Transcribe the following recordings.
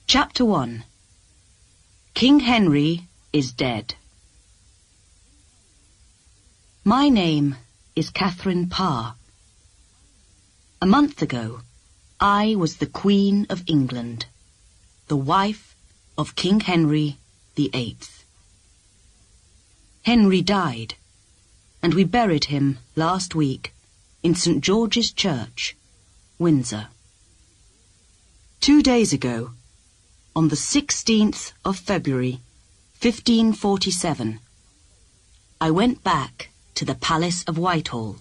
Chapter 1. King Henry is dead. My name is Catherine Parr. A month ago, I was the Queen of England, the wife of King Henry VIII. Henry died, and we buried him last week in St. George's Church, Windsor. 2 days ago, on the 16th of February, 1547, I went back to the Palace of Whitehall,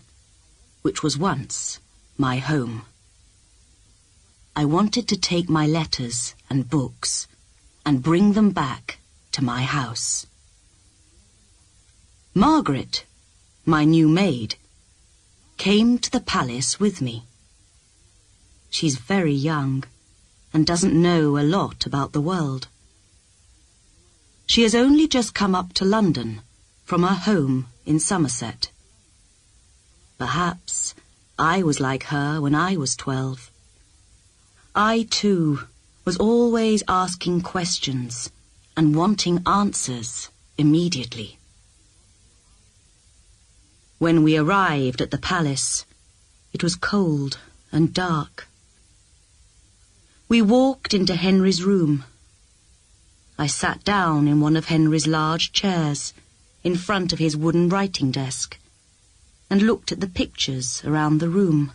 which was once my home. I wanted to take my letters and books and bring them back to my house. Margaret, my new maid, came to the palace with me. She's very young and doesn't know a lot about the world. She has only just come up to London from her home in Somerset. Perhaps I was like her when I was 12. I, too, was always asking questions and wanting answers immediately. When we arrived at the palace, it was cold and dark. We walked into Henry's room. I sat down in one of Henry's large chairs in front of his wooden writing desk and looked at the pictures around the room.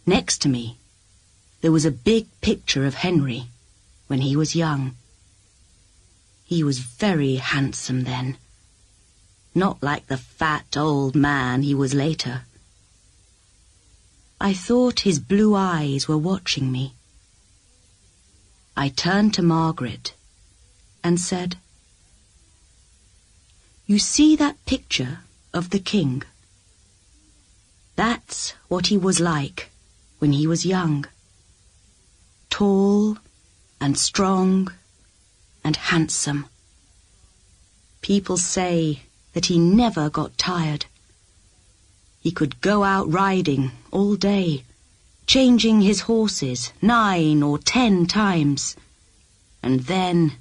Next to me, there was a big picture of Henry when he was young. He was very handsome then, not like the fat old man he was later. I thought his blue eyes were watching me. I turned to Margaret and said, "You see that picture of the king? That's what he was like when he was young. Tall and strong and handsome. People say that he never got tired. He could go out riding all day, changing his horses 9 or 10 times, and then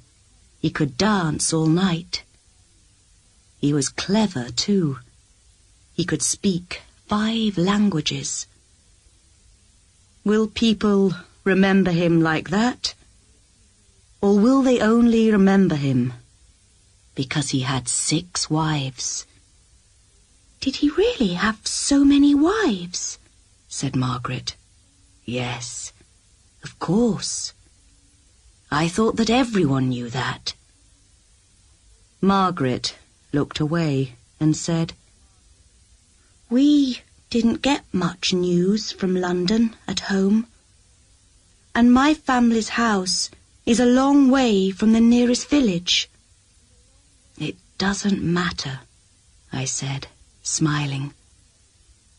he could dance all night. He was clever, too. He could speak 5 languages. Will people remember him like that? Or will they only remember him because he had 6 wives? "Did he really have so many wives?" said Margaret. "Yes, of course. I thought that everyone knew that." Margaret looked away and said, "We didn't get much news from London at home, and my family's house is a long way from the nearest village." "It doesn't matter," I said, smiling.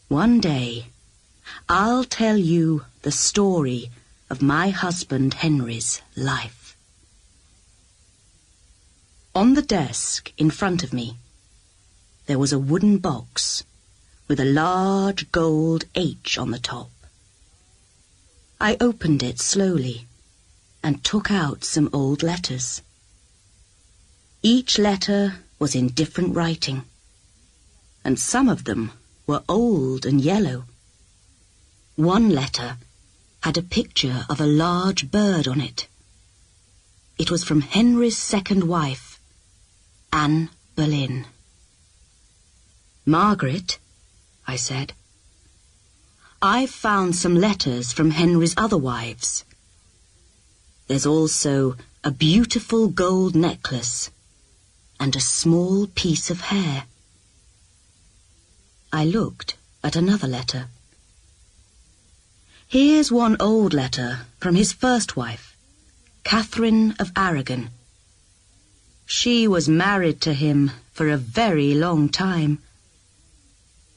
"One day, I'll tell you the story of my husband Henry's life." On the desk in front of me, there was a wooden box with a large gold H on the top. I opened it slowly and took out some old letters. Each letter was in different writing, and some of them were old and yellow. One letter had a picture of a large bird on it. It was from Henry's second wife, Anne Boleyn. "Margaret," I said, "I've found some letters from Henry's other wives. There's also a beautiful gold necklace and a small piece of hair." I looked at another letter. Here's one old letter from his first wife, Catherine of Aragon. She was married to him for a very long time.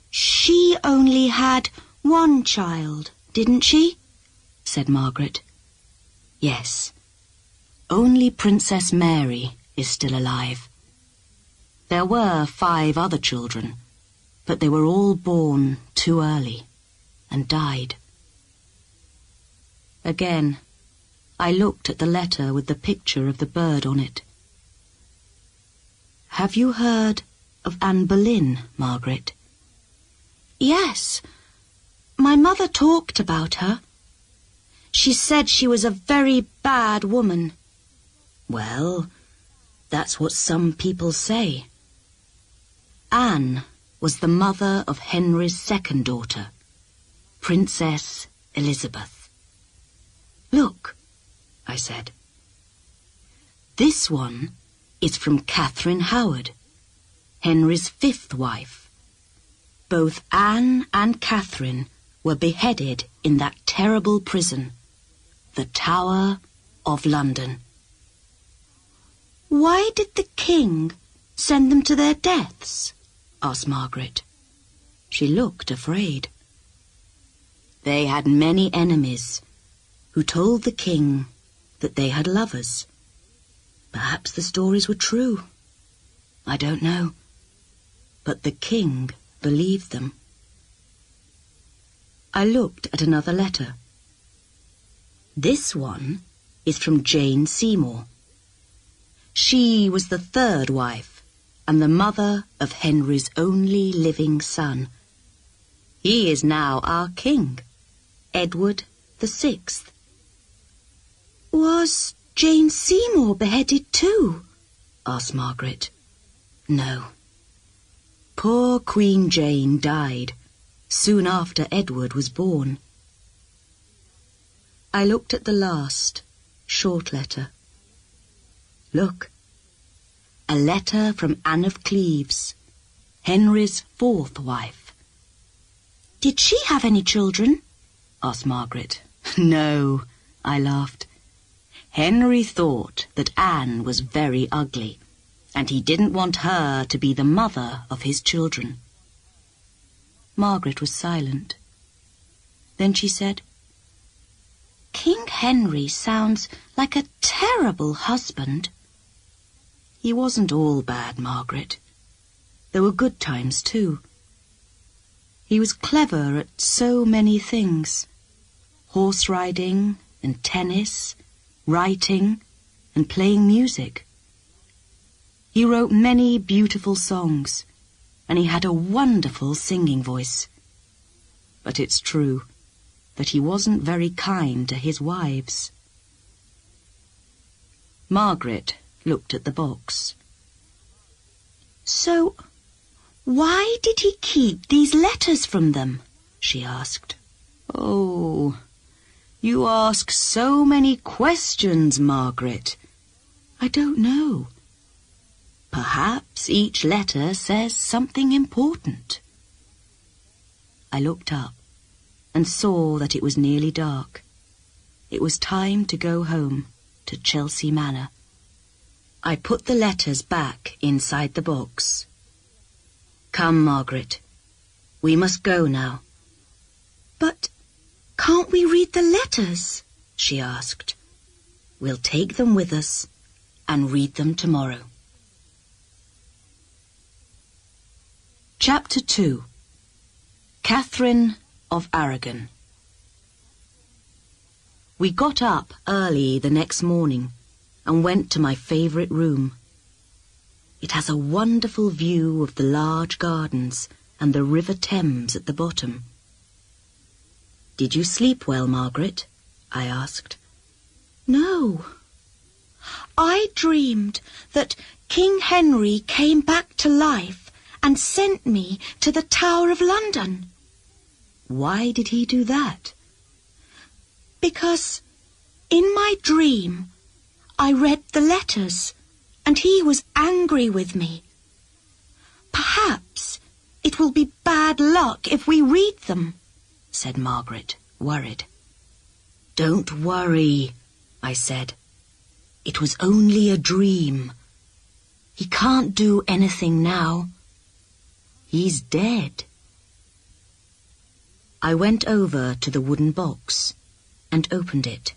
"She only had 1 child, didn't she?" said Margaret. "Yes, only Princess Mary is still alive. There were 5 other children, but they were all born too early and died." Again, I looked at the letter with the picture of the bird on it. Have you heard of Anne Boleyn, Margaret? Yes. My mother talked about her. She said she was a very bad woman. Well, that's what some people say. Anne was the mother of Henry's second daughter, Princess Elizabeth. Look, I said. This one is from Catherine Howard, Henry's fifth wife. Both Anne and Catherine were beheaded in that terrible prison, the Tower of London. Why did the king send them to their deaths? Asked Margaret. She looked afraid. They had many enemies who told the king that they had lovers. Perhaps the stories were true. I don't know. But the king believed them. I looked at another letter. This one is from Jane Seymour. She was the third wife and the mother of Henry's only living son. He is now our king, Edward VI. Was Jane Seymour beheaded too? Asked Margaret. No. Poor Queen Jane died soon after Edward was born. I looked at the last, short letter. Look, a letter from Anne of Cleves, Henry's fourth wife. Did she have any children? Asked Margaret. No, I laughed. Henry thought that Anne was very ugly, and he didn't want her to be the mother of his children. Margaret was silent. Then she said, King Henry sounds like a terrible husband. He wasn't all bad, Margaret. There were good times too. He was clever at so many things. Horse riding and tennis, writing and playing music. He wrote many beautiful songs, and he had a wonderful singing voice. But it's true that he wasn't very kind to his wives. Margaret looked at the box. So, why did he keep these letters from them? She asked. Oh, you ask so many questions, Margaret. I don't know. Perhaps each letter says something important. I looked up and saw that it was nearly dark. It was time to go home to Chelsea Manor. I put the letters back inside the box. Come, Margaret. We must go now. But can't we read the letters? She asked. We'll take them with us and read them tomorrow. Chapter 2. Catherine of Aragon. We got up early the next morning and went to my favourite room. It has a wonderful view of the large gardens and the River Thames at the bottom. Did you sleep well, Margaret? I asked. No. I dreamed that King Henry came back to life and sent me to the Tower of London. Why did he do that? Because in my dream I read the letters and he was angry with me. Perhaps it will be bad luck if we read them, said Margaret, worried. Don't worry, I said. It was only a dream. He can't do anything now. He's dead. I went over to the wooden box and opened it.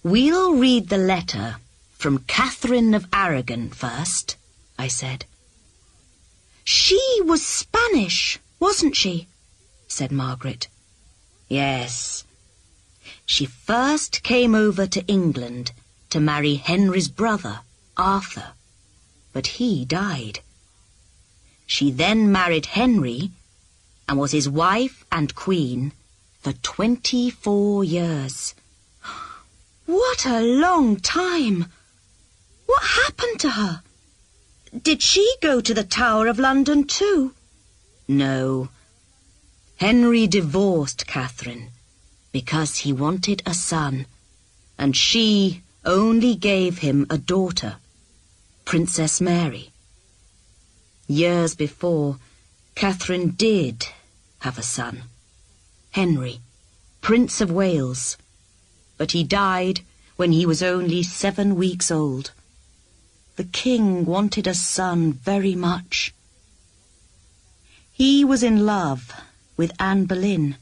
We'll read the letter from Catherine of Aragon first, I said. She was Spanish, wasn't she? Said Margaret. Yes. She first came over to England to marry Henry's brother, Arthur, but he died. She then married Henry and was his wife and queen for 24 years. What a long time! What happened to her? Did she go to the Tower of London too? No. Henry divorced Catherine because he wanted a son, and she only gave him a daughter, Princess Mary. Years before, Catherine did have a son, Henry, Prince of Wales, but he died when he was only 7 weeks old. The king wanted a son very much. He was in love with Anne Boleyn,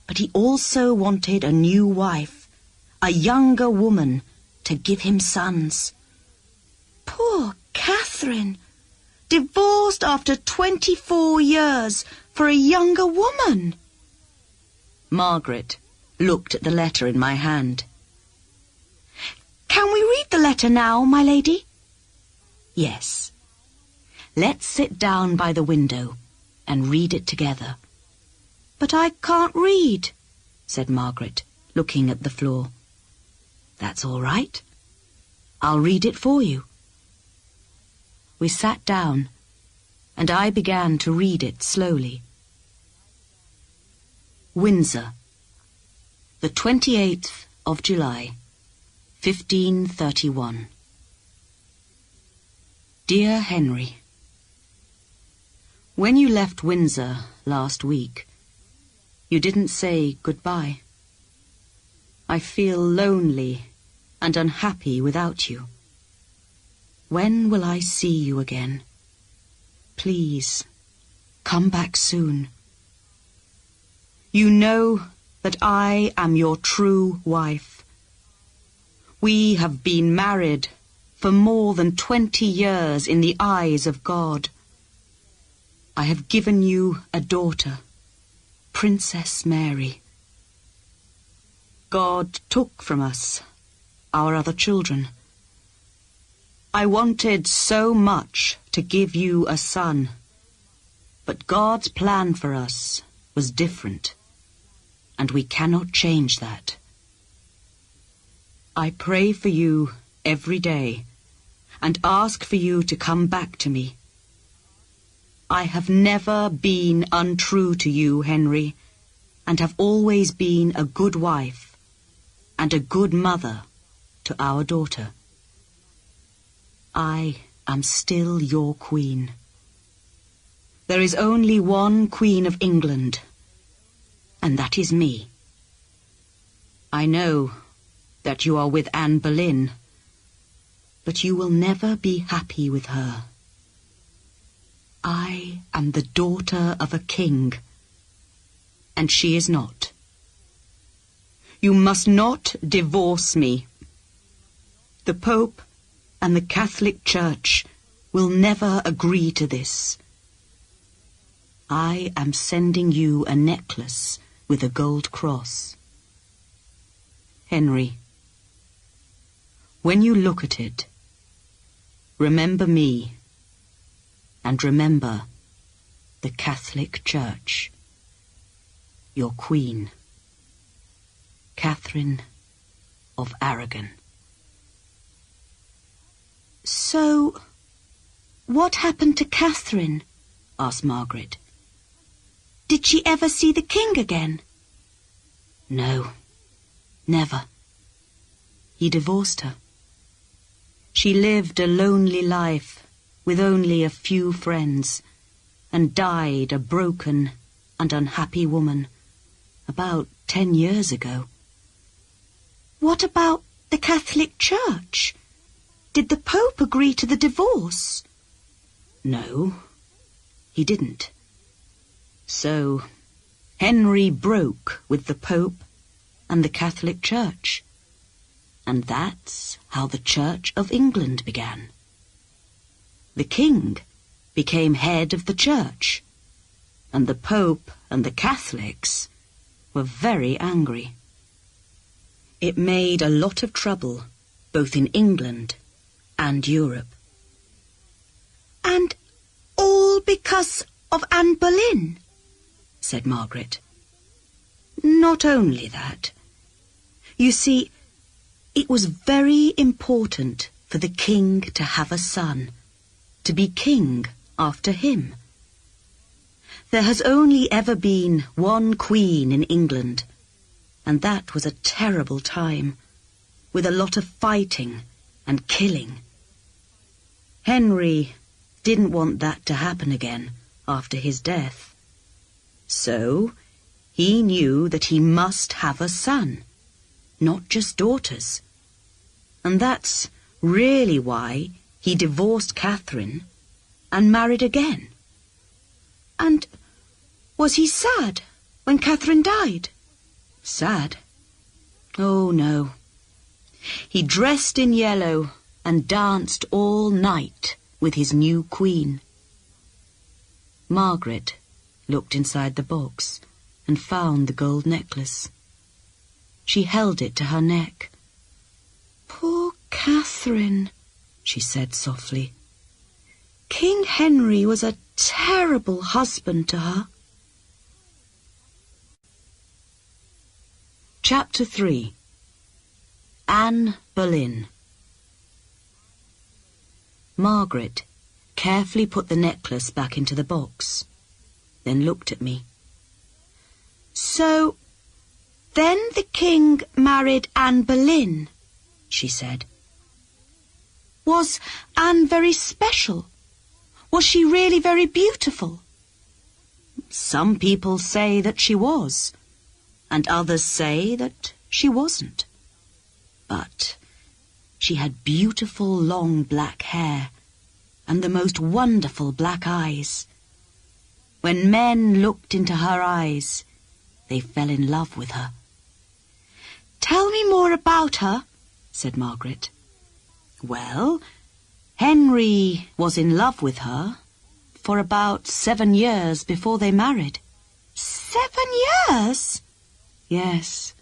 but he also wanted a new wife, a younger woman, to give him sons. Poor Catherine, divorced after 24 years for a younger woman. Margaret looked at the letter in my hand. Can we read the letter now, my lady? Yes. Let's sit down by the window and read it together. But I can't read, said Margaret, looking at the floor. That's all right. I'll read it for you. We sat down, and I began to read it slowly. Windsor, the 28th of July, 1531. Dear Henry, when you left Windsor last week, you didn't say goodbye. I feel lonely and unhappy without you. When will I see you again? Please, come back soon. You know that I am your true wife. We have been married for more than 20 years in the eyes of God. I have given you a daughter, Princess Mary. God took from us our other children. I wanted so much to give you a son, but God's plan for us was different, and we cannot change that. I pray for you every day and ask for you to come back to me. I have never been untrue to you, Henry, and have always been a good wife and a good mother to our daughter. I am still your queen. There is only one Queen of England, and that is me. I know that you are with Anne Boleyn, but you will never be happy with her. I am the daughter of a king, and she is not. You must not divorce me. The Pope and the Catholic Church will never agree to this. I am sending you a necklace with a gold cross. Henry, when you look at it, remember me, and remember the Catholic Church. Your Queen, Catherine of Aragon. So, what happened to Catherine? Asked Margaret. Did she ever see the king again? No, never. He divorced her. She lived a lonely life with only a few friends, and died a broken and unhappy woman about 10 years ago. What about the Catholic Church? Did the Pope agree to the divorce? No, he didn't. So, Henry broke with the Pope and the Catholic Church. And that's how the Church of England began. The king became head of the church, and the Pope and the Catholics were very angry. It made a lot of trouble, both in England and Europe. And all because of Anne Boleyn? Said Margaret. Not only that. You see, it was very important for the king to have a son, to be king after him. There has only ever been one queen in England, and that was a terrible time, with a lot of fighting and killing. Henry didn't want that to happen again after his death. So he knew that he must have a son, not just daughters. And that's really why he divorced Catherine and married again. And was he sad when Catherine died? Sad? Oh, no. He dressed in yellow and danced all night with his new queen. Margaret looked inside the box and found the gold necklace. She held it to her neck. Poor Catherine, she said softly. King Henry was a terrible husband to her. Chapter 3. Anne Boleyn. Margaret carefully put the necklace back into the box, then looked at me. So, then the king married Anne Boleyn, she said. Was Anne very special? Was she really very beautiful? Some people say that she was, and others say that she wasn't. But she had beautiful long black hair and the most wonderful black eyes. When men looked into her eyes, they fell in love with her. Tell me more about her, said Margaret. Well, Henry was in love with her for about 7 years before they married. 7 years? Yes.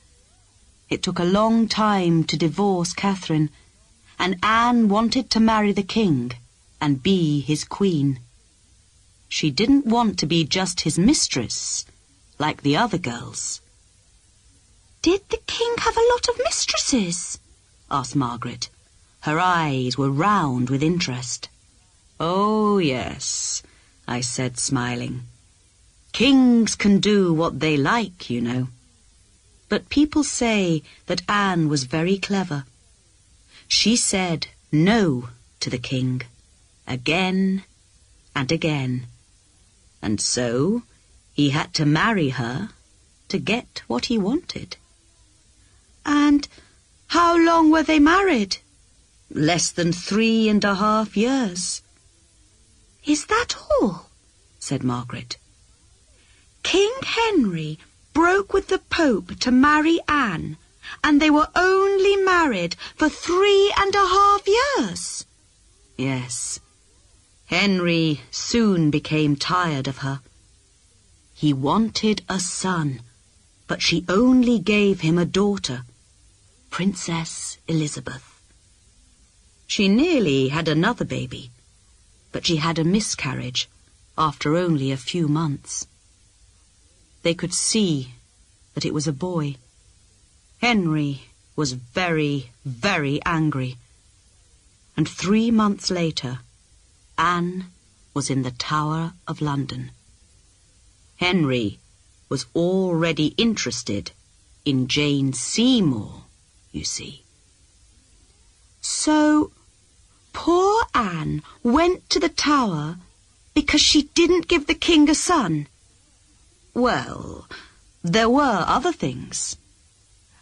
It took a long time to divorce Catherine, and Anne wanted to marry the king and be his queen. She didn't want to be just his mistress, like the other girls. Did the king have a lot of mistresses? Asked Margaret. Her eyes were round with interest. Oh, yes, I said, smiling. Kings can do what they like, you know. But people say that Anne was very clever. She said no to the king, again and again. And so he had to marry her to get what he wanted. And how long were they married? Less than 3.5 years. Is that all? Said Margaret. King Henry broke with the Pope to marry Anne, and they were only married for 3.5 years. Yes. Henry soon became tired of her. He wanted a son, but she only gave him a daughter, Princess Elizabeth. She nearly had another baby, but she had a miscarriage after only a few months. They could see that it was a boy. Henry was very, very angry. And 3 months later, Anne was in the Tower of London. Henry was already interested in Jane Seymour, you see. So, poor Anne went to the Tower because she didn't give the king a son. Well, there were other things.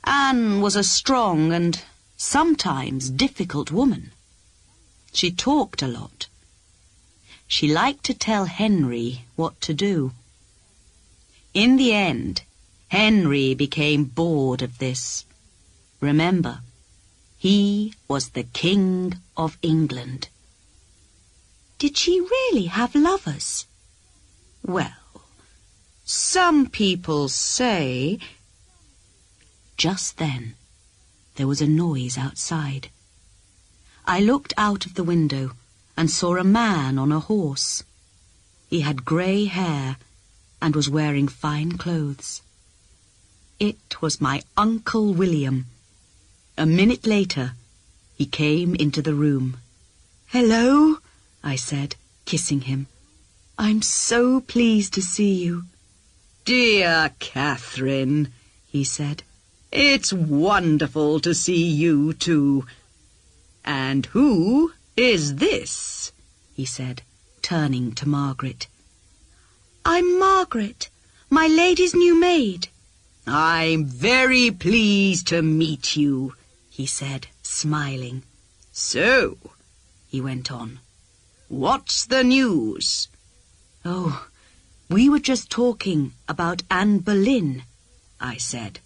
Anne was a strong and sometimes difficult woman. She talked a lot. She liked to tell Henry what to do. In the end, Henry became bored of this. Remember, he was the King of England. Did she really have lovers? Well, some people say... Just then, there was a noise outside. I looked out of the window and saw a man on a horse. He had grey hair and was wearing fine clothes. It was my Uncle William. A minute later, he came into the room. "Hello," I said, kissing him. "I'm so pleased to see you." "Dear Catherine," he said, "it's wonderful to see you too. And who is this?" he said, turning to Margaret. "I'm Margaret, my lady's new maid." "I'm very pleased to meet you," he said, smiling. "So," he went on, "what's the news?" "Oh, we were just talking about Anne Boleyn," I said.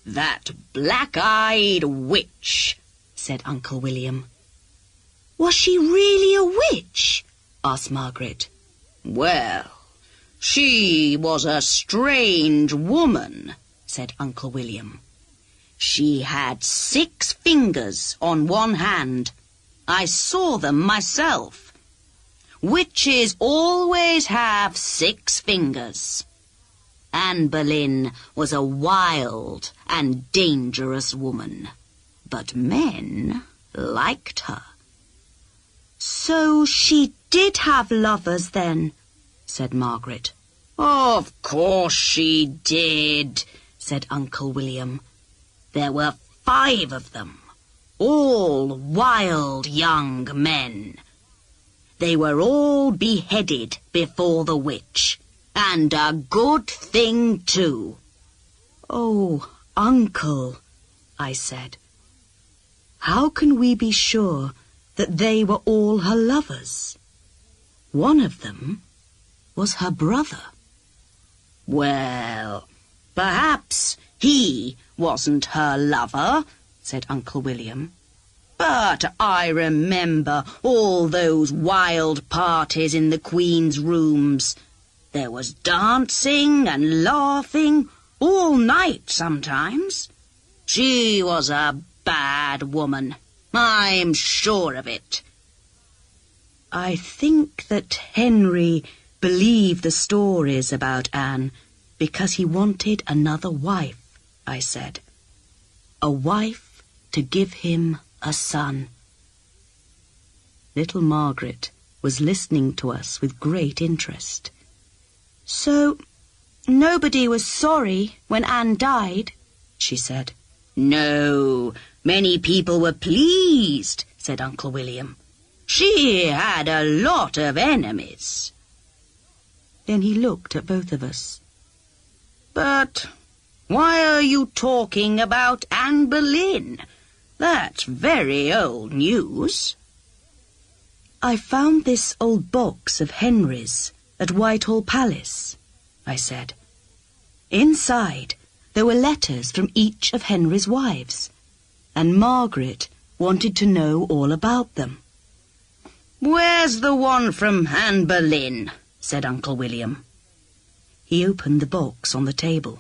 "That black-eyed witch," said Uncle William. "Was she really a witch?" asked Margaret. "Well, she was a strange woman," said Uncle William. "She had 6 fingers on one hand. I saw them myself. Witches always have 6 fingers. Anne Boleyn was a wild and dangerous woman, but men liked her." "So she did have lovers then?" said Margaret. "Of course she did," said Uncle William. "There were 5 of them, all wild young men. They were all beheaded before the witch, and a good thing too." "Oh, Uncle," I said, "how can we be sure that they were all her lovers? One of them was her brother." "Well, perhaps he wasn't her lover," said Uncle William. "But I remember all those wild parties in the Queen's rooms. There was dancing and laughing all night sometimes. She was a bad woman, I'm sure of it." "I think that Henry believed the stories about Anne because he wanted another wife," I said. "A wife to give him a son." Little Margaret was listening to us with great interest. "So nobody was sorry when Anne died?" she said. "No, many people were pleased," said Uncle William. "She had a lot of enemies." Then he looked at both of us. "But why are you talking about Anne Boleyn? That's very old news." "I found this old box of Henry's at Whitehall Palace," I said. "Inside there were letters from each of Henry's wives, and Margaret wanted to know all about them." "Where's the one from Anne Boleyn?" said Uncle William. He opened the box on the table.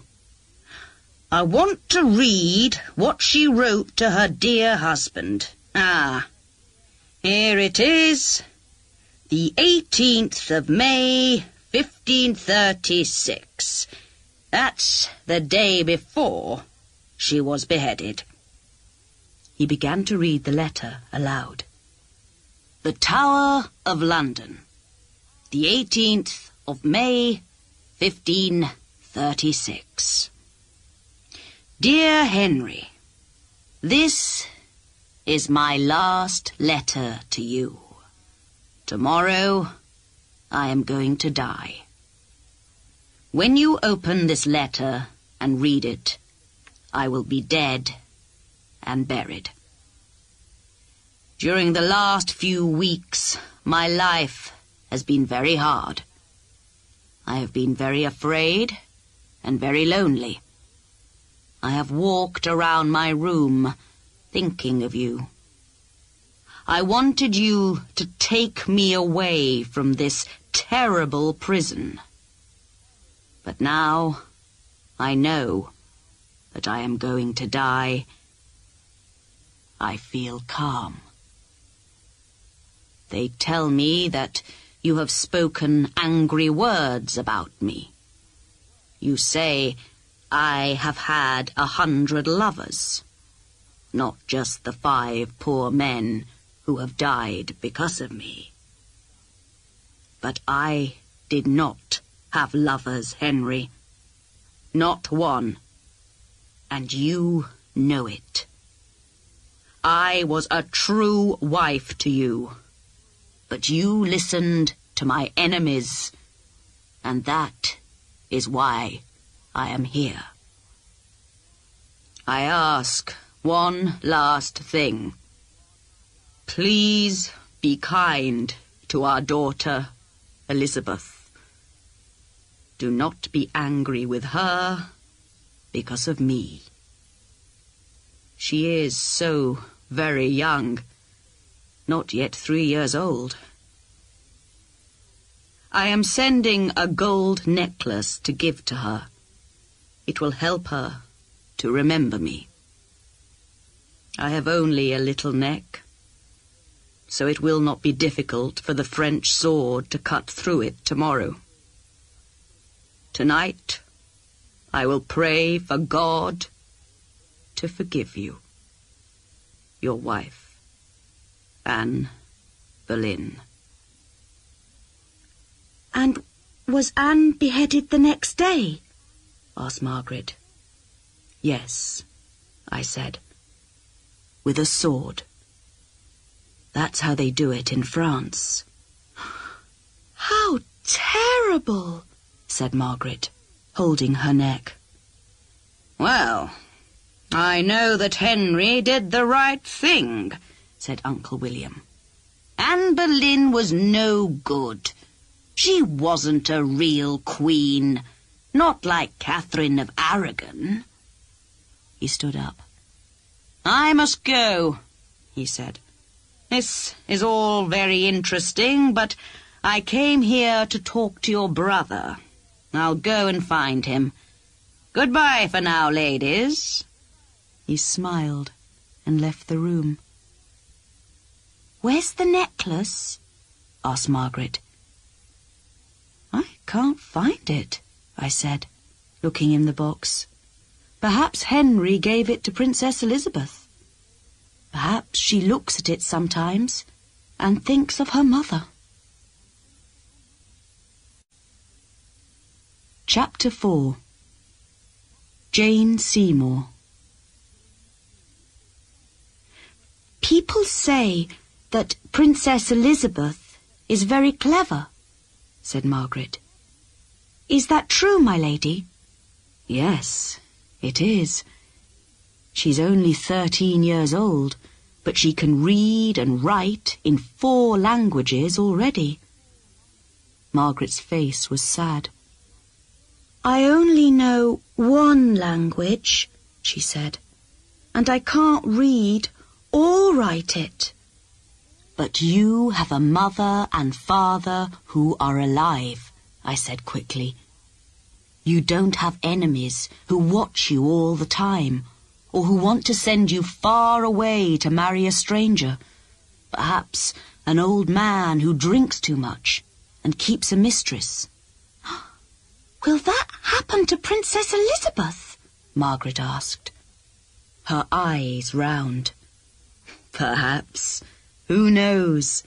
"I want to read what she wrote to her dear husband. Here it is. The 18th of May, 1536. That's the day before she was beheaded." He began to read the letter aloud. "The Tower of London, the 18th of May, 1536. Dear Henry, this is my last letter to you. Tomorrow I am going to die. When you open this letter and read it, I will be dead and buried. During the last few weeks, my life has been very hard. I have been very afraid and very lonely. I have walked around my room thinking of you. I wanted you to take me away from this terrible prison. But now I know that I am going to die, I feel calm. They tell me that you have spoken angry words about me. You say I have had 100 lovers, not just the 5 poor men who have died because of me. But I did not have lovers, Henry. Not one. And you know it. I was a true wife to you, but you listened to my enemies, and that is why I am here. I ask one last thing. Please be kind to our daughter, Elizabeth. Do not be angry with her because of me. She is so very young, not yet 3 years old. I am sending a gold necklace to give to her. It will help her to remember me. I have only a little neck, so it will not be difficult for the French sword to cut through it tomorrow. Tonight, I will pray for God to forgive you. Your wife, Anne Boleyn. And was Anne beheaded the next day? Asked Margaret. Yes, I said, with a sword. That's how they do it in France. How terrible, said Margaret, holding her neck. Well, I know that Henry did the right thing, said Uncle William. Anne Boleyn was no good. She wasn't a real queen, not like Catherine of Aragon. He stood up. I must go, he said. This is all very interesting, but I came here to talk to your brother. I'll go and find him. Goodbye for now, ladies. He smiled and left the room. Where's the necklace? Asked Margaret. I can't find it, I said, looking in the box. Perhaps Henry gave it to Princess Elizabeth. Perhaps she looks at it sometimes and thinks of her mother. Chapter 4. Jane Seymour. People say that Princess Elizabeth is very clever, said Margaret. Is that true, my lady? Yes, it is. She's only 13 years old, but she can read and write in 4 languages already. Margaret's face was sad. I only know 1 language, she said, and I can't read or write it. But you have a mother and father who are alive, I said quickly. You don't have enemies who watch you all the time, or who want to send you far away to marry a stranger. Perhaps an old man who drinks too much and keeps a mistress. Will that happen to Princess Elizabeth? Margaret asked, her eyes round. Perhaps. Who knows?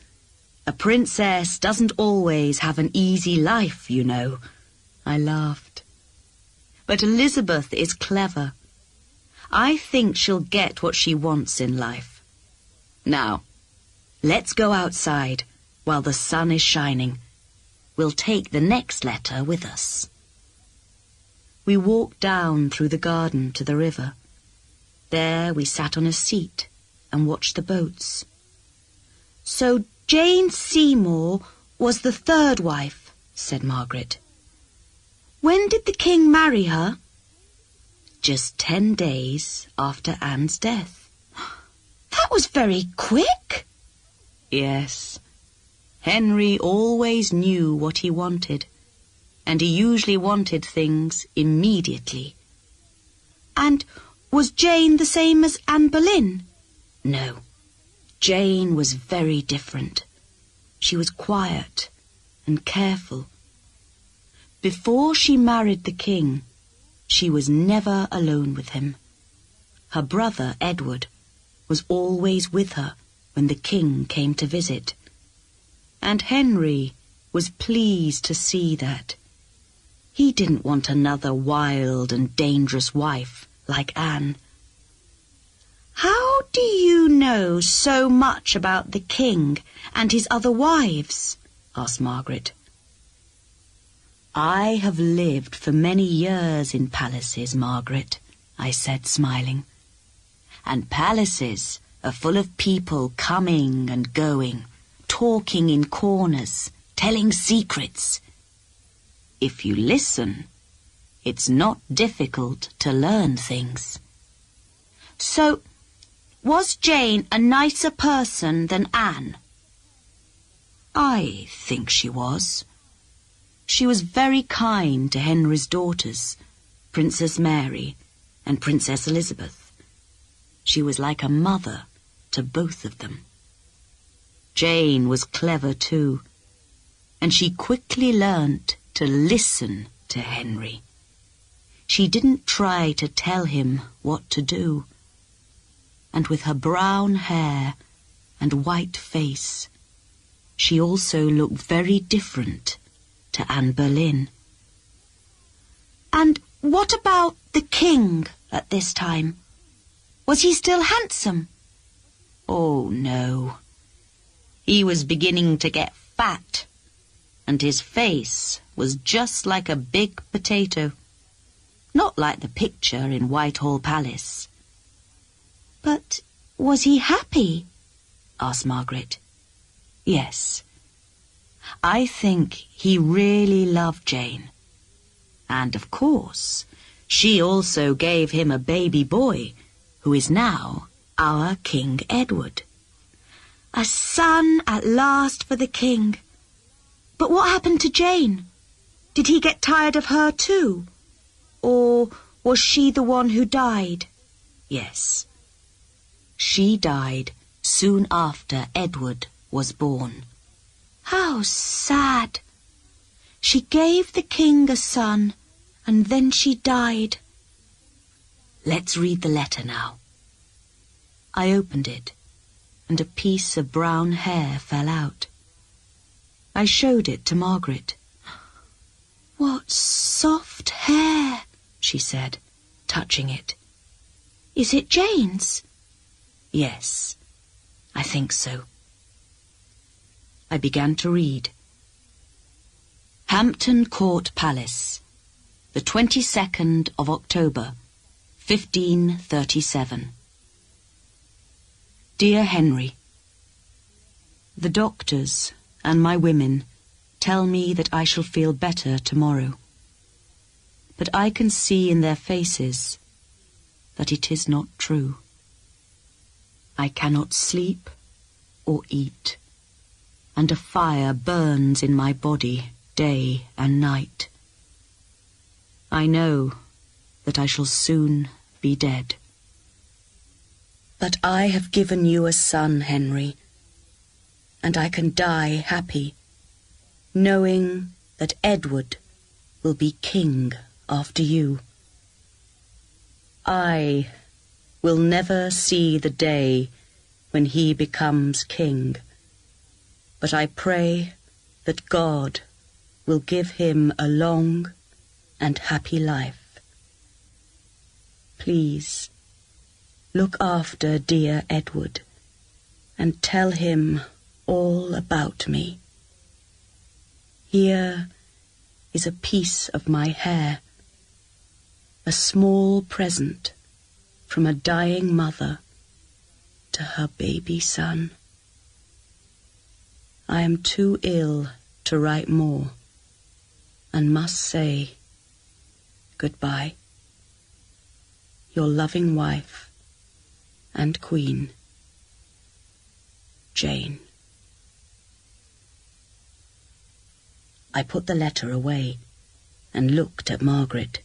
A princess doesn't always have an easy life, you know. I laughed. But Elizabeth is clever. I think she'll get what she wants in life. Now, let's go outside while the sun is shining. We'll take the next letter with us. We walked down through the garden to the river. There we sat on a seat and watched the boats. So Jane Seymour was the 3rd wife, said Margaret. When did the king marry her? Just 10 days after Anne's death. That was very quick. Yes. Henry always knew what he wanted, and he usually wanted things immediately. And was Jane the same as Anne Boleyn? No, Jane was very different. She was quiet and careful. Before she married the king, she was never alone with him. Her brother, Edward, was always with her when the king came to visit. And Henry was pleased to see that. He didn't want another wild and dangerous wife like Anne. How do you know so much about the king and his other wives? Asked Margaret. I have lived for many years in palaces, Margaret, I said, smiling. And palaces are full of people coming and going, talking in corners, telling secrets. If you listen, it's not difficult to learn things. So, was Jane a nicer person than Anne? I think she was. She was very kind to Henry's daughters, Princess Mary and Princess Elizabeth. She was like a mother to both of them. Jane was clever too, and she quickly learnt to listen to Henry. She didn't try to tell him what to do. And with her brown hair and white face, she also looked very different to Anne Boleyn. And what about the king at this time? Was he still handsome? Oh, no. He was beginning to get fat, and his face was just like a big potato. Not like the picture in Whitehall Palace. But was he happy? Asked Margaret. Yes. I think he really loved Jane. And of course, she also gave him a baby boy, who is now our King Edward. A son at last for the king. But what happened to Jane? Did he get tired of her too? Or was she the one who died? Yes. She died soon after Edward was born. How sad. She gave the king a son, and then she died. Let's read the letter now. I opened it, and a piece of brown hair fell out. I showed it to Margaret. What soft hair, she said, touching it. Is it Jane's? Yes, I think so. I began to read. Hampton Court Palace, the 22nd of October, 1537. Dear Henry, the doctors and my women tell me that I shall feel better tomorrow. But I can see in their faces that it is not true. I cannot sleep or eat, and a fire burns in my body day and night. I know that I shall soon be dead. But I have given you a son, Henry, and I can die happy, knowing that Edward will be king after you. I will never see the day when he becomes king, but I pray that God will give him a long and happy life. Please, look after dear Edward and tell him all about me. Here is a piece of my hair, a small present from a dying mother to her baby son. I am too ill to write more and must say goodbye. Your loving wife and Queen, Jane. I put the letter away and looked at Margaret.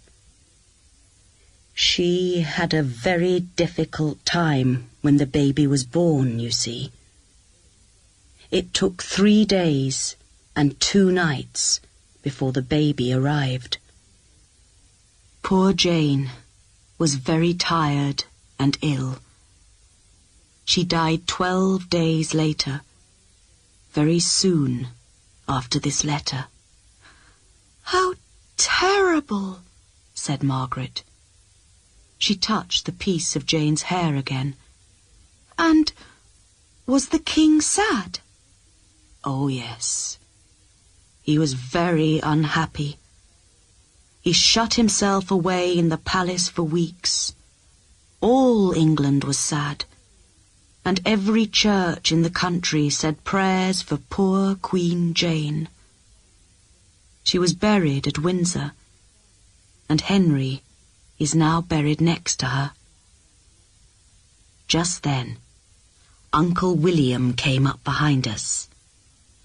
She had a very difficult time when the baby was born, you see. It took 3 days and 2 nights before the baby arrived. Poor Jane was very tired and ill. She died 12 days later, very soon after this letter. "How terrible," said Margaret. She touched the piece of Jane's hair again. "And was the king sad?" Oh, yes. He was very unhappy. He shut himself away in the palace for weeks. All England was sad, and every church in the country said prayers for poor Queen Jane. She was buried at Windsor, and Henry is now buried next to her. Just then, Uncle William came up behind us.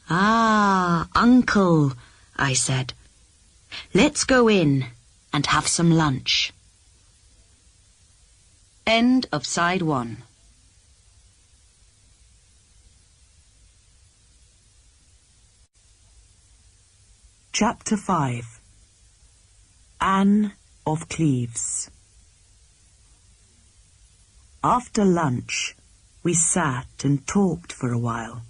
"Ah, Uncle," I said. "Let's go in and have some lunch." End of Side 1. Chapter 5. Anne of Cleves. After lunch, we sat and talked for a while.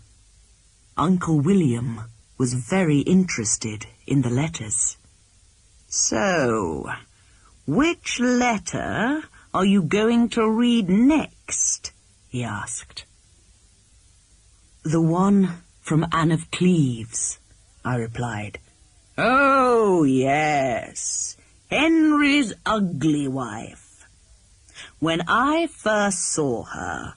Uncle William was very interested in the letters. "So, which letter are you going to read next?" he asked. "The one from Anne of Cleves," I replied. "Oh, yes, Henry's ugly wife. When I first saw her,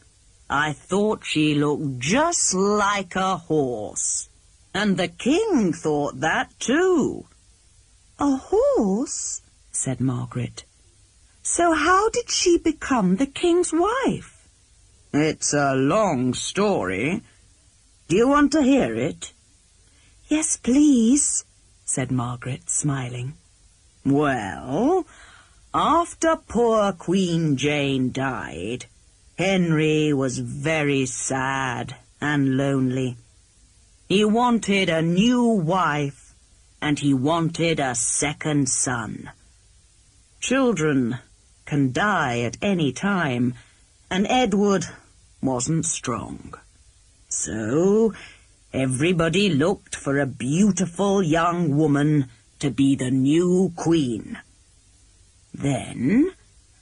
I thought she looked just like a horse, and the king thought that too." "A horse?" said Margaret. "So how did she become the king's wife?" "It's a long story. Do you want to hear it?" "Yes, please," said Margaret, smiling. "Well, after poor Queen Jane died, Henry was very sad and lonely. He wanted a new wife, and he wanted a second son. Children can die at any time, and Edward wasn't strong. So everybody looked for a beautiful young woman to be the new queen. Then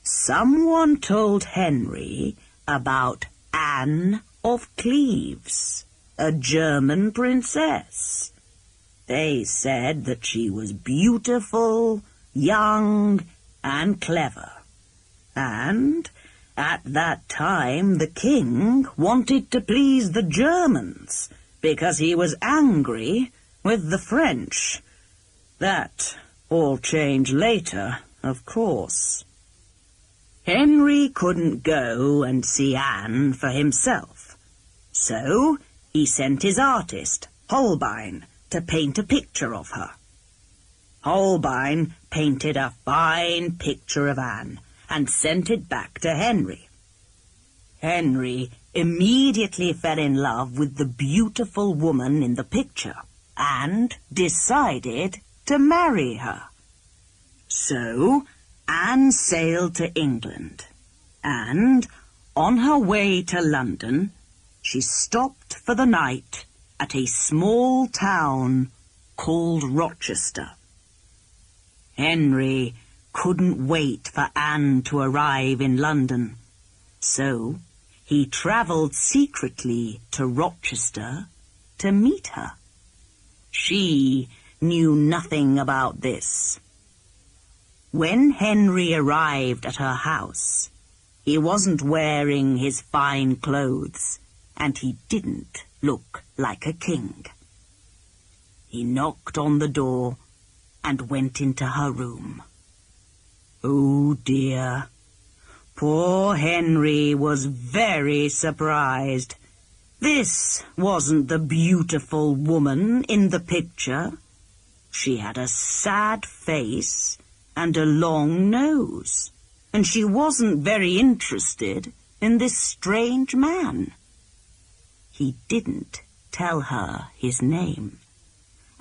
someone told Henry about Anne of Cleves, a German princess. They said that she was beautiful, young, and clever. And at that time the king wanted to please the Germans because he was angry with the French. That all changed later, of course. Henry couldn't go and see Anne for himself, so he sent his artist, Holbein, to paint a picture of her. Holbein painted a fine picture of Anne and sent it back to Henry. Henry immediately fell in love with the beautiful woman in the picture and decided to marry her. So Anne sailed to England, and on her way to London, she stopped for the night at a small town called Rochester. Henry couldn't wait for Anne to arrive in London, so he travelled secretly to Rochester to meet her. She knew nothing about this. When Henry arrived at her house, he wasn't wearing his fine clothes, and he didn't look like a king. He knocked on the door and went into her room. Oh dear, poor Henry was very surprised. This wasn't the beautiful woman in the picture. She had a sad face and a long nose, and she wasn't very interested in this strange man. He didn't tell her his name,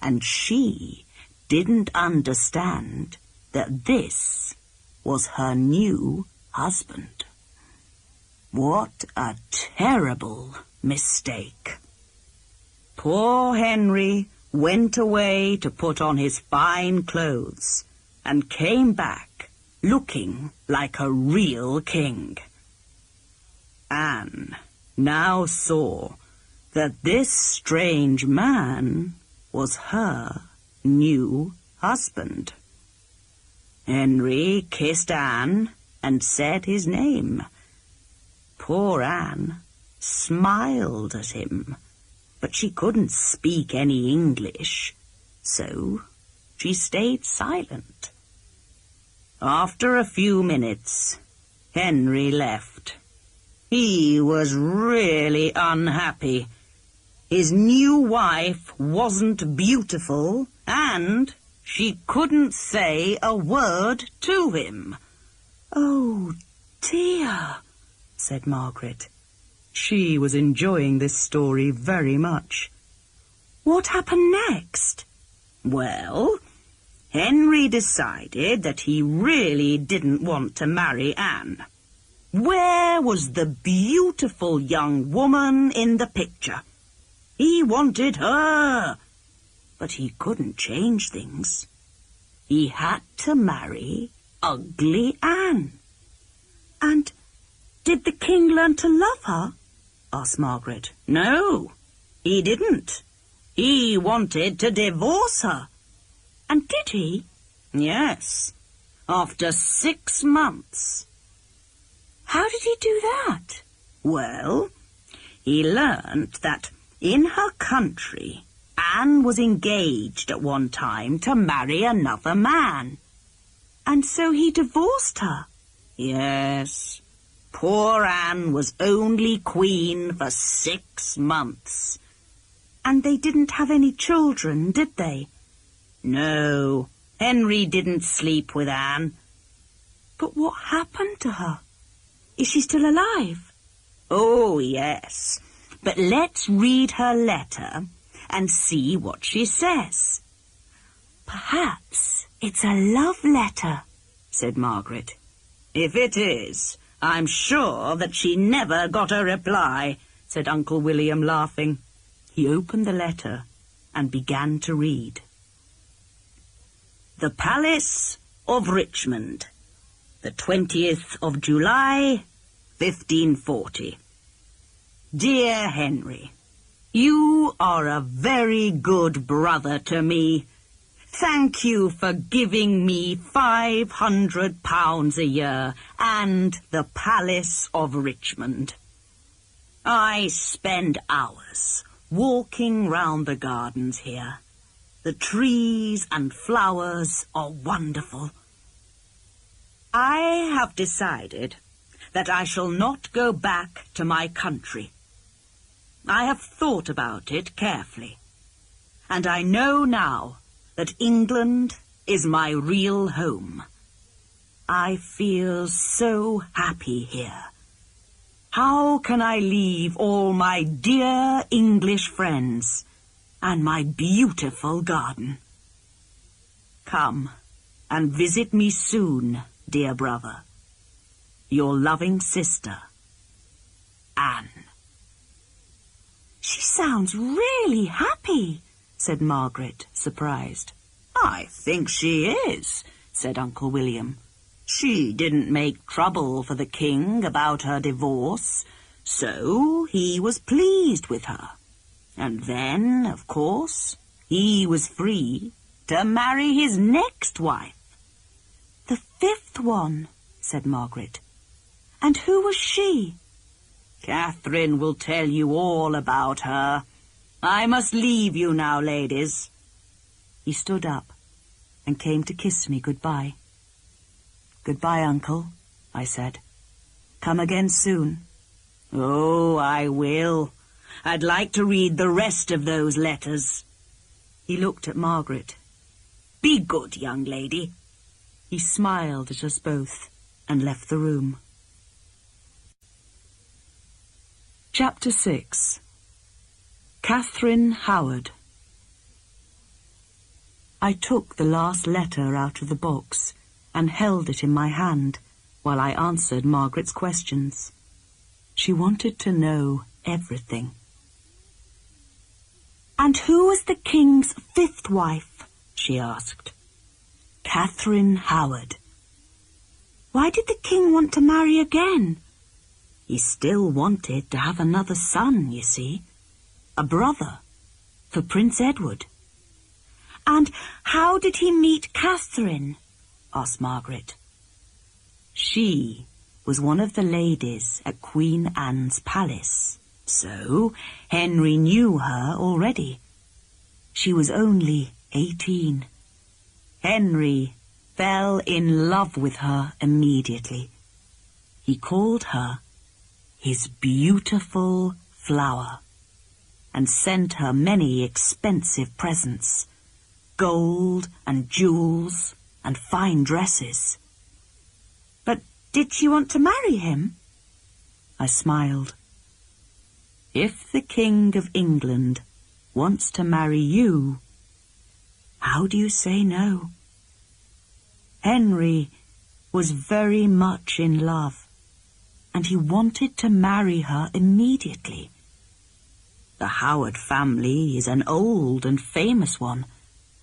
and she didn't understand that this was her new husband. What a terrible mistake. Poor Henry went away to put on his fine clothes and came back looking like a real king. Anne now saw that this strange man was her new husband. Henry kissed Anne and said his name. Poor Anne smiled at him, but she couldn't speak any English, so she stayed silent. After a few minutes, Henry left. He was really unhappy. His new wife wasn't beautiful, and she couldn't say a word to him. "Oh, dear," said Margaret. She was enjoying this story very much. "What happened next?" Well, Henry decided that he really didn't want to marry Anne. Where was the beautiful young woman in the picture? He wanted her, but he couldn't change things. He had to marry ugly Anne. "And did the king learn to love her?" asked Margaret. No, he didn't. He wanted to divorce her. "And did he?" Yes, after 6 months. "How did he do that?" Well, he learned that in her country, Anne was engaged at one time to marry another man. "And so he divorced her?" Yes. Poor Anne was only queen for 6 months. "And they didn't have any children, did they?" No, Henry didn't sleep with Anne. "But what happened to her? Is she still alive?" Oh, yes. But let's read her letter and see what she says. "Perhaps it's a love letter," said Margaret. If it is, I'm sure that she never got a reply, said Uncle William, laughing. He opened the letter and began to read. The Palace of Richmond, the 20th of July, 1540. Dear Henry, you are a very good brother to me. Thank you for giving me £500 a year and the Palace of Richmond. I spend hours walking round the gardens here. The trees and flowers are wonderful. I have decided that I shall not go back to my country. I have thought about it carefully, and I know now that England is my real home. I feel so happy here. How can I leave all my dear English friends and my beautiful garden? Come and visit me soon, dear brother. Your loving sister, Anne. She sounds really happy, said Margaret, surprised. I think she is, said Uncle William. She didn't make trouble for the king about her divorce, so he was pleased with her. And then, of course, he was free to marry his next wife. The 5th one, said Margaret. And who was she? Catherine will tell you all about her. I must leave you now, ladies. He stood up and came to kiss me goodbye. Goodbye, Uncle, I said. Come again soon. Oh, I will. I'd like to read the rest of those letters. He looked at Margaret. Be good, young lady. He smiled at us both. and left the room. Chapter 6. Catherine Howard. I took the last letter out of the box and held it in my hand while I answered Margaret's questions. She wanted to know everything. "And who was the king's 5th wife?" she asked. "Catherine Howard." "Why did the king want to marry again?" "He still wanted to have another son, you see. A brother, for Prince Edward." "And how did he meet Catherine?" asked Margaret. "She was one of the ladies at Queen Anne's palace, so Henry knew her already. She was only 18. Henry fell in love with her immediately. He called her his beautiful flower and sent her many expensive presents, gold and jewels and fine dresses." "But did she want to marry him?" I smiled. "If the King of England wants to marry you, how do you say no?" Henry was very much in love, and he wanted to marry her immediately. The Howard family is an old and famous one,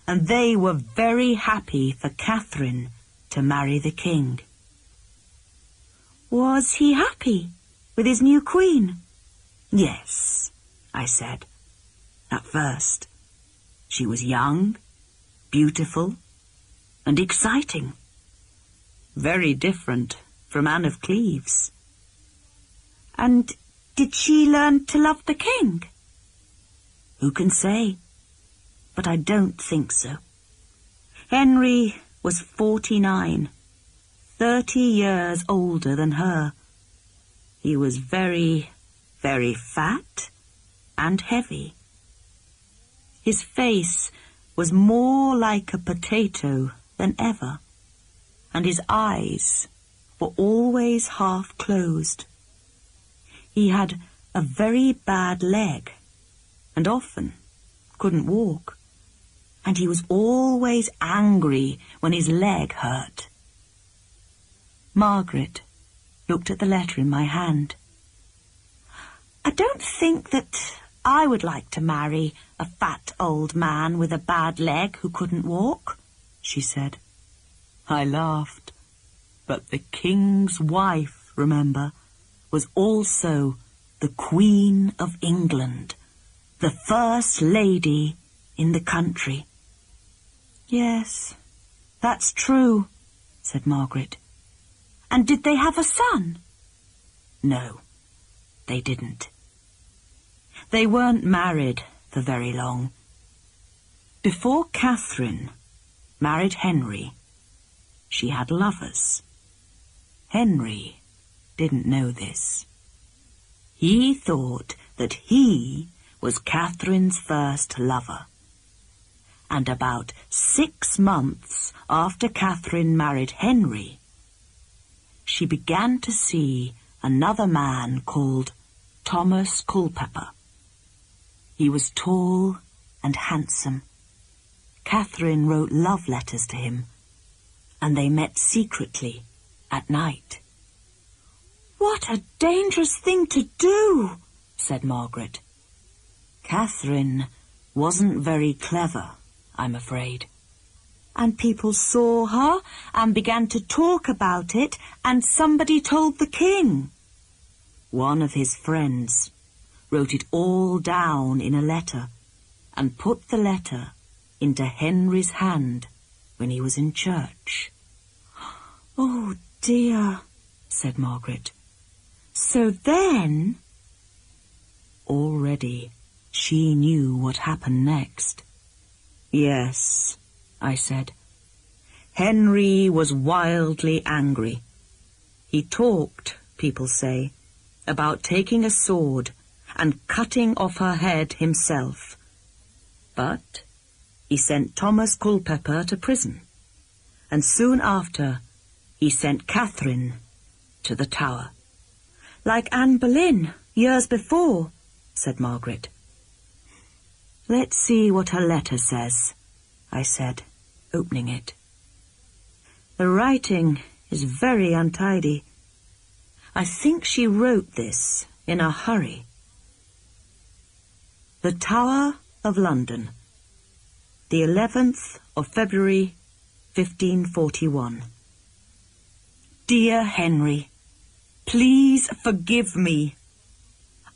and they were very happy for Catherine to marry the king. "Was he happy with his new queen?" "Yes," I said. "At first. She was young, beautiful, and exciting. Very different from Anne of Cleves." "And did she learn to love the king?" "Who can say? But I don't think so. Henry was 49, 30 years older than her. He was very, very fat and heavy. His face was more like a potato than ever, and his eyes were always half closed. He had a very bad leg, and often couldn't walk, and he was always angry when his leg hurt." Margaret looked at the letter in my hand. "I don't think that I would like to marry a fat old man with a bad leg who couldn't walk," she said. I laughed. But the king's wife, remember, was also the Queen of England, the first lady in the country. "Yes, that's true," said Margaret. "And did they have a son?" "No, they didn't. They weren't married for very long. Before Catherine married Henry, she had lovers. Henry didn't know this. He thought that he was Catherine's first lover. And about 6 months after Catherine married Henry, she began to see another man called Thomas Culpeper. He was tall and handsome. Catherine wrote love letters to him, and they met secretly at night. "What a dangerous thing to do," said Margaret. Catherine wasn't very clever, I'm afraid. "And people saw her and began to talk about it, and somebody told the king." One of his friends wrote it all down in a letter and put the letter into Henry's hand when he was in church. "Oh dear," said Margaret. "So then—" Already she knew what happened next. "Yes," I said. "Henry was wildly angry. He talked, people say, about taking a sword and cutting off her head himself. But he sent Thomas Culpeper to prison, and soon after he sent Catherine to the Tower. "Like Anne Boleyn, years before," said Margaret. "Let's see what her letter says," I said, opening it. The writing is very untidy. I think she wrote this in a hurry. The Tower of London, the 11th of February, 1541. Dear Henry, please forgive me.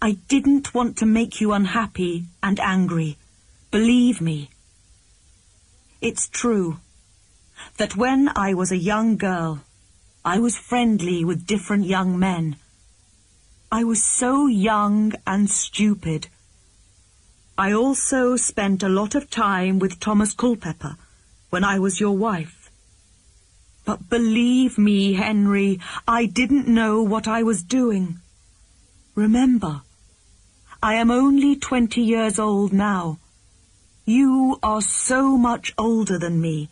I didn't want to make you unhappy and angry. Believe me. It's true that when I was a young girl, I was friendly with different young men. I was so young and stupid. I also spent a lot of time with Thomas Culpeper when I was your wife. But believe me, Henry, I didn't know what I was doing. Remember, I am only 20 years old now. You are so much older than me,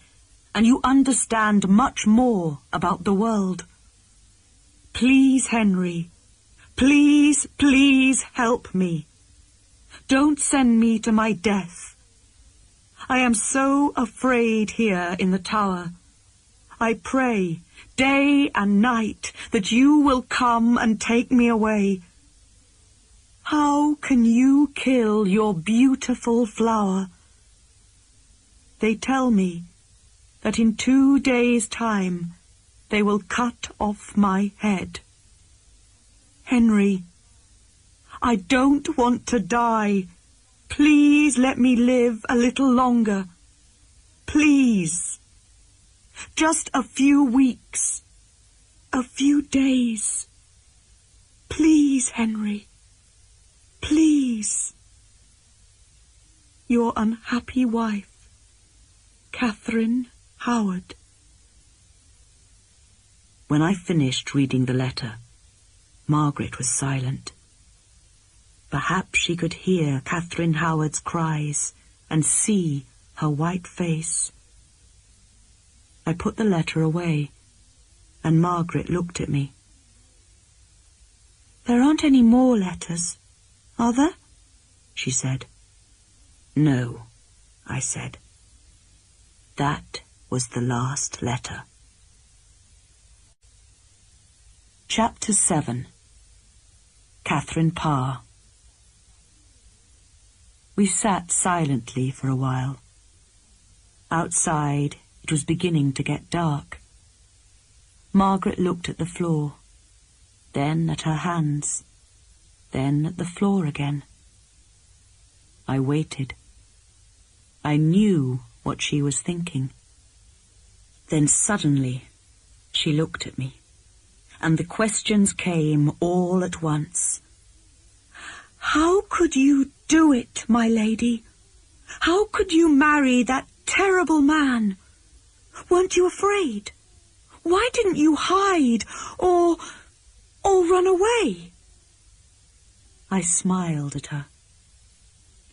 and you understand much more about the world. Please, Henry, please, please help me. Don't send me to my death. I am so afraid here in the Tower. I pray day and night that you will come and take me away. How can you kill your beautiful flower? They tell me that in 2 days' time they will cut off my head. Henry, I don't want to die. Please let me live a little longer. Please. Just a few weeks. A few days. Please, Henry. Please. Your unhappy wife, Catherine Howard. When I finished reading the letter, Margaret was silent. Perhaps she could hear Catherine Howard's cries and see her white face. I put the letter away, and Margaret looked at me. "There aren't any more letters, are there?" she said. "No," I said. That was the last letter. Chapter 7. Catherine Parr. We sat silently for a while. Outside, it was beginning to get dark. Margaret looked at the floor, then at her hands, then at the floor again. I waited. I knew what she was thinking. Then suddenly she looked at me, and the questions came all at once. "How could you do it, my lady? How could you marry that terrible man? Weren't you afraid? Why didn't you hide or run away?" I smiled at her.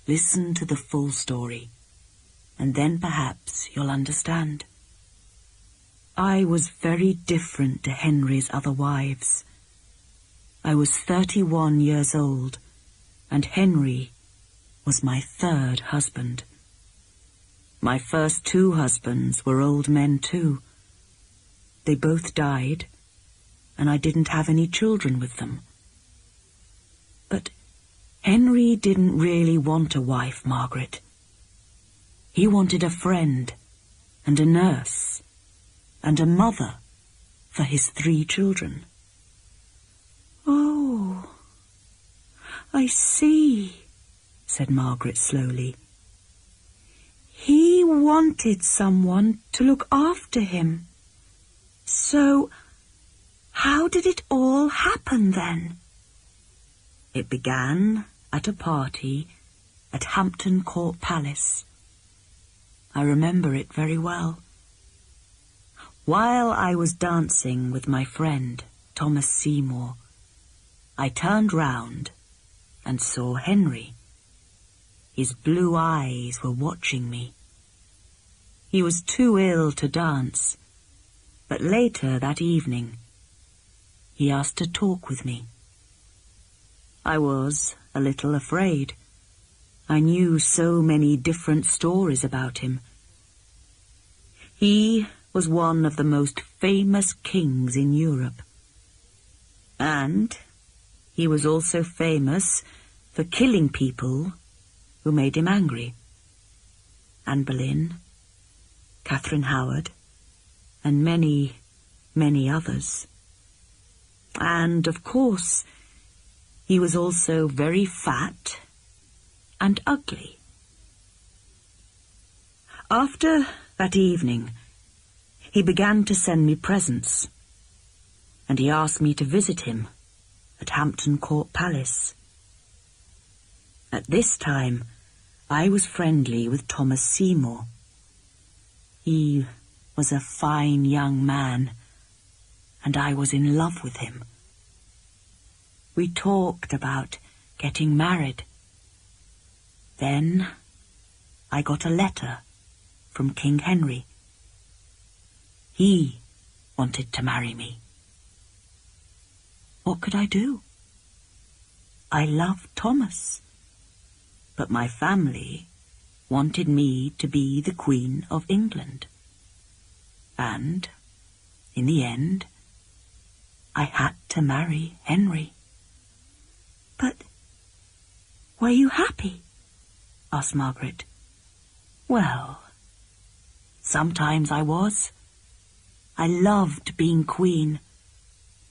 "Listen to the full story, and then perhaps you'll understand. I was very different to Henry's other wives. I was 31 years old, and Henry was my 3rd husband. My first 2 husbands were old men too. They both died, and I didn't have any children with them. But Henry didn't really want a wife, Margaret. He wanted a friend, and a nurse, and a mother for his 3 children. "Oh, I see," said Margaret slowly. "He wanted someone to look after him. So, how did it all happen then?" "It began at a party at Hampton Court Palace. I remember it very well. While I was dancing with my friend, Thomas Seymour, I turned round and saw Henry. His blue eyes were watching me. He was too ill to dance, But later that evening, he asked to talk with me. I was a little afraid. I knew so many different stories about him. He was one of the most famous kings in Europe. And he was also famous for killing people who made him angry. Anne Boleyn, Catherine Howard, and many, many others. And, of course, he was also very fat and ugly. After that evening, he began to send me presents, and he asked me to visit him at Hampton Court Palace. At this time, I was friendly with Thomas Seymour. He was a fine young man, and I was in love with him. We talked about getting married. Then I got a letter from King Henry. He wanted to marry me. What could I do? I loved Thomas, but my family wanted me to be the Queen of England. And, in the end, I had to marry Henry. But were you happy? Asked Margaret. Well, sometimes I was. I loved being queen.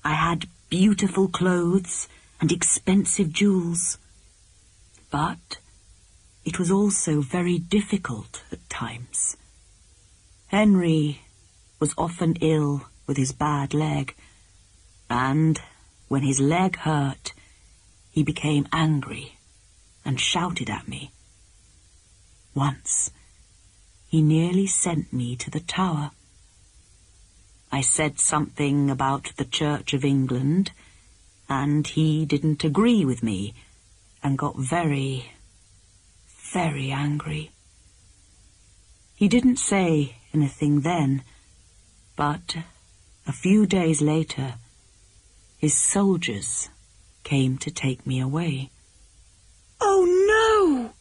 I had beautiful clothes and expensive jewels. But it was also very difficult at times. Henry was often ill with his bad leg, and when his leg hurt, he became angry and shouted at me. Once, he nearly sent me to the Tower. I said something about the Church of England, and he didn't agree with me and got very, very angry. He didn't say anything then, but a few days later, his soldiers came to take me away. "Oh, no,"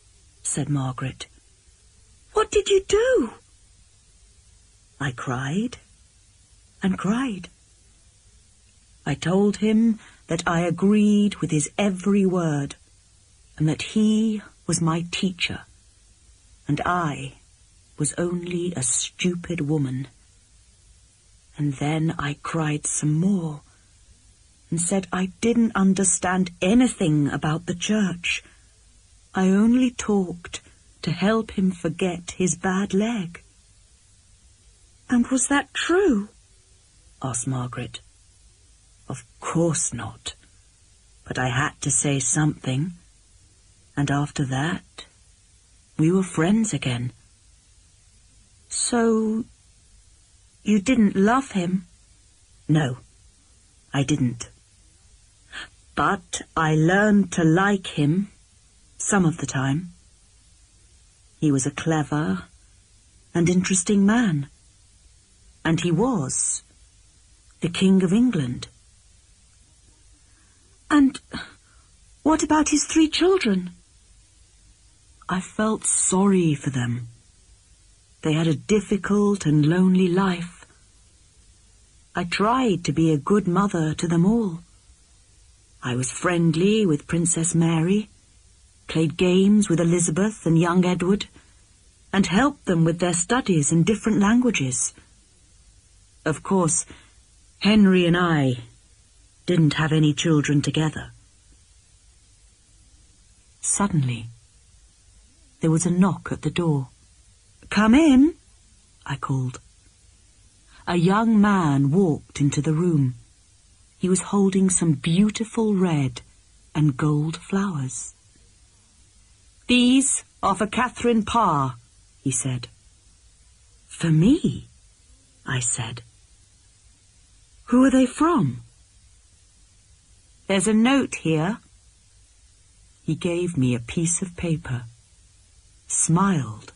said Margaret. "What did you do?" I cried and cried. I told him that I agreed with his every word, and that he was my teacher, and I was only a stupid woman. And then I cried some more, and said I didn't understand anything about the church. I only talked to help him forget his bad leg. "And was that true?" asked Margaret. Of course not, but I had to say something, and after that, we were friends again. "So you didn't love him?" No, I didn't. But I learned to like him some of the time. He was a clever and interesting man, and he was the King of England. "And what about his 3 children?" I felt sorry for them. They had a difficult and lonely life. I tried to be a good mother to them all. I was friendly with Princess Mary, played games with Elizabeth and young Edward, and helped them with their studies in different languages. Of course, Henry and I didn't have any children together. Suddenly, there was a knock at the door. "Come in," I called. A young man walked into the room. He was holding some beautiful red and gold flowers. "These are for Catherine Parr," he said. "For me?" I said. "Who are they from?" "There's a note here." He gave me a piece of paper, smiled,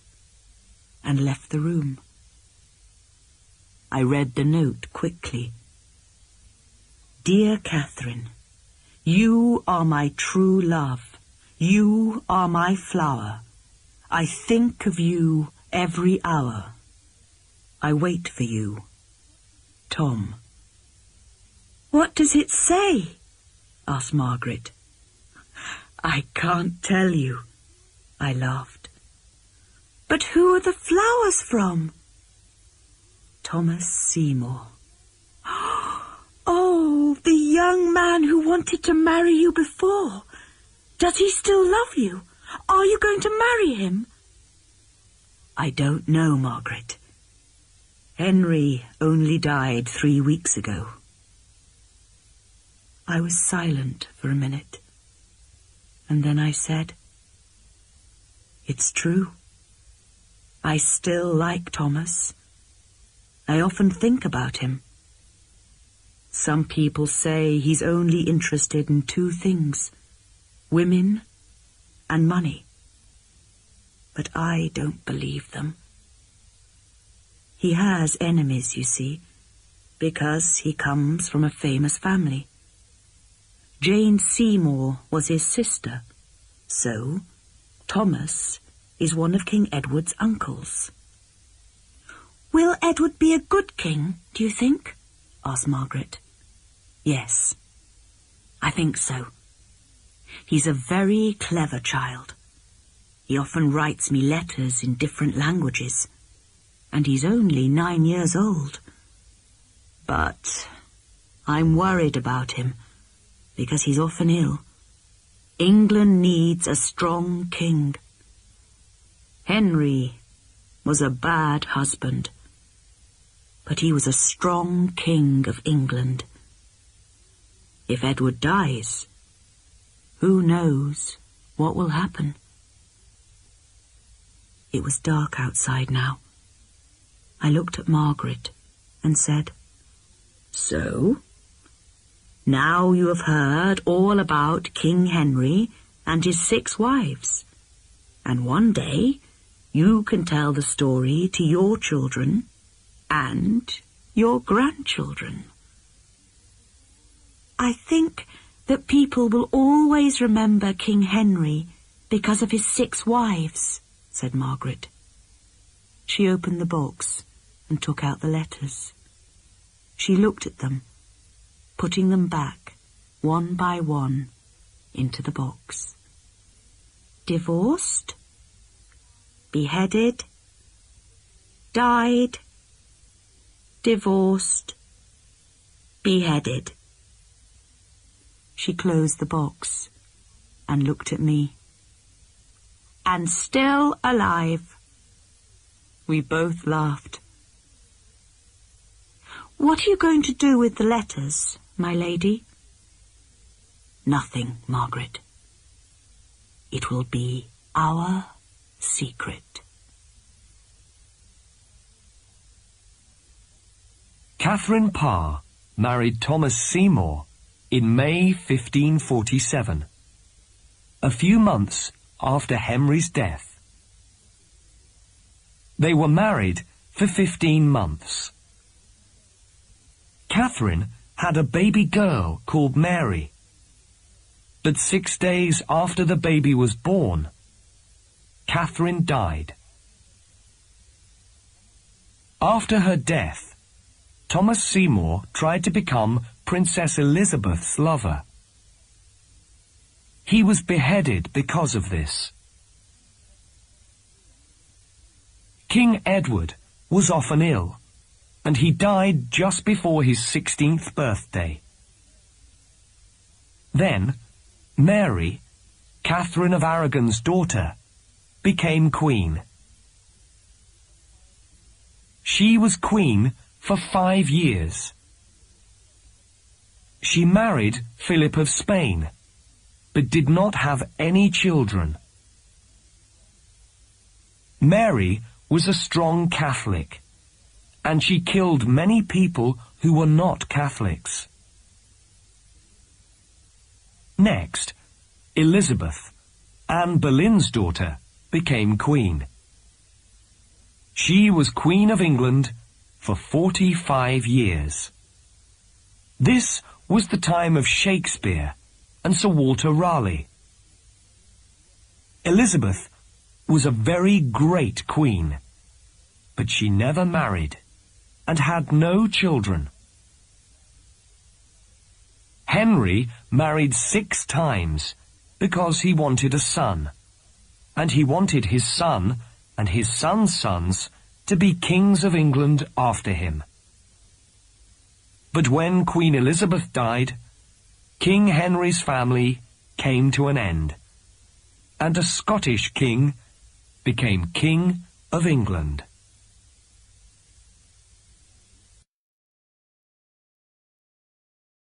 and left the room. I read the note quickly. Dear Catherine, you are my true love. You are my flower. I think of you every hour. I wait for you. Tom. What does it say? Asked Margaret. I can't tell you, I laughed. But who are the flowers from? Thomas Seymour. Oh, the young man who wanted to marry you before. Does he still love you? Are you going to marry him? I don't know, Margaret. Henry only died 3 weeks ago. I was silent for a minute, and then I said, It's true. I still like Thomas. I often think about him. Some people say he's only interested in 2 things, women and money. But I don't believe them. He has enemies, you see, because he comes from a famous family. Jane Seymour was his sister, so Thomas is one of King Edward's uncles. Will Edward be a good king, do you think? Asked Margaret. Yes, I think so. He's a very clever child. He often writes me letters in different languages, and he's only 9 years old. But I'm worried about him, because he's often ill. England needs a strong king. Henry was a bad husband, but he was a strong king of England. If Edward dies, who knows what will happen? It was dark outside now. I looked at Margaret and said, So, now you have heard all about King Henry and his 6 wives, and one day you can tell the story to your children and your grandchildren. I think that people will always remember King Henry because of his 6 wives, said Margaret. She opened the box and took out the letters. She looked at them, putting them back, one by one, into the box. Divorced, beheaded, died, divorced, beheaded. She closed the box and looked at me. And still alive. We both laughed. What are you going to do with the letters, my lady? Nothing, Margaret. It will be our secret. Catherine Parr married Thomas Seymour in May 1547, a few months after Henry's death. They were married for 15 months. Catherine had a baby girl called Mary, but 6 days after the baby was born, Catherine died. After her death, Thomas Seymour tried to become Princess Elizabeth's lover. He was beheaded because of this. King Edward was often ill, and he died just before his 16th birthday. Then, Mary, Catherine of Aragon's daughter, became queen. She was queen for 5 years. She married Philip of Spain, but did not have any children. Mary was a strong Catholic, and she killed many people who were not Catholics. Next, Elizabeth, Anne Boleyn's daughter, became queen. She was Queen of England for 45 years. This was the time of Shakespeare and Sir Walter Raleigh. Elizabeth was a very great queen, but she never married and had no children. Henry married 6 times because he wanted a son, and he wanted his son and his son's sons to be kings of England after him. But when Queen Elizabeth died, King Henry's family came to an end, and a Scottish king became King of England.